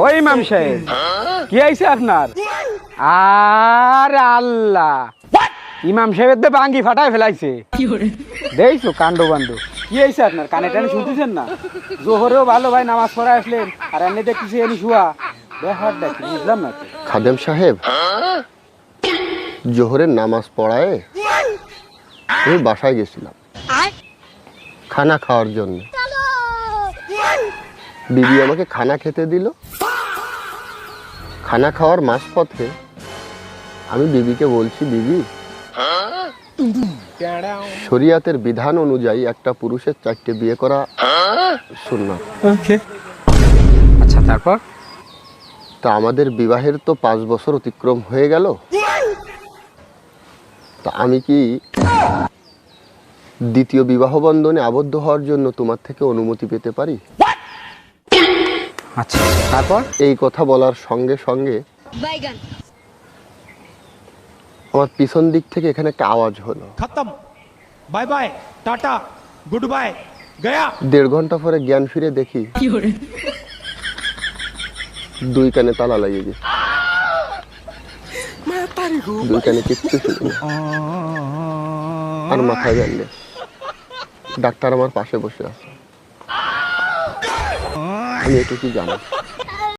ওই ইমাম সাহেব কি আইছে আপনার? আর আল্লাহ, ইমাম সাহেবের তো বাঙ্গি ফাটায় ফেলাইছে। দেখছো কাণ্ড বান্ড। কি আইছে আপনার? কানে টানে শুনতেছেন না? জোহরেও ভালো ভাই নামাজ পড়া আসলেন, আর এমনি দেখতেছি এনি শুয়া। ব্যাপারটা কি বুঝলাম না তো। খাদেম সাহেব, জোহরের নামাজ পড়ায় আমি বাসায় গেছিলাম খানা খাওয়ার জন্য। বিবি আমাকে খানা খেতে দিল। খানা খাওয়ার মাঝপথে আমি বিবিকে বলছি, বিবি, শরিয়াতের বিধান অনুযায়ী একটা পুরুষের 4টে বিয়ে করা সুন্নাত। আচ্ছা, তারপর? তা আমাদের বিবাহের তো 5 বছর অতিক্রম হয়ে গেল। তা আমি কি দ্বিতীয় বিবাহ বন্ধনে আবদ্ধ হওয়ার জন্য তোমার থেকে অনুমতি পেতে পারি? আচ্ছা, তারপর? এই কথা বলার সঙ্গে সঙ্গে আমার পিছন দিক থেকে এখানে একটা আওয়াজ হলো। खत्म, बाय बाय, टाटा, गुड बाय, गया। 1.5 ঘন্টা পরে জ্ঞান ফিরে দেখি 2 কানে তালা লাগিয়ে গেছে। 2 কানে কিচ্ছু শুনি না। আর মাথায় ব্যান্ডেজ। ডাক্তার আমার পাশে বসে আছে। আমি এটুকু জানি।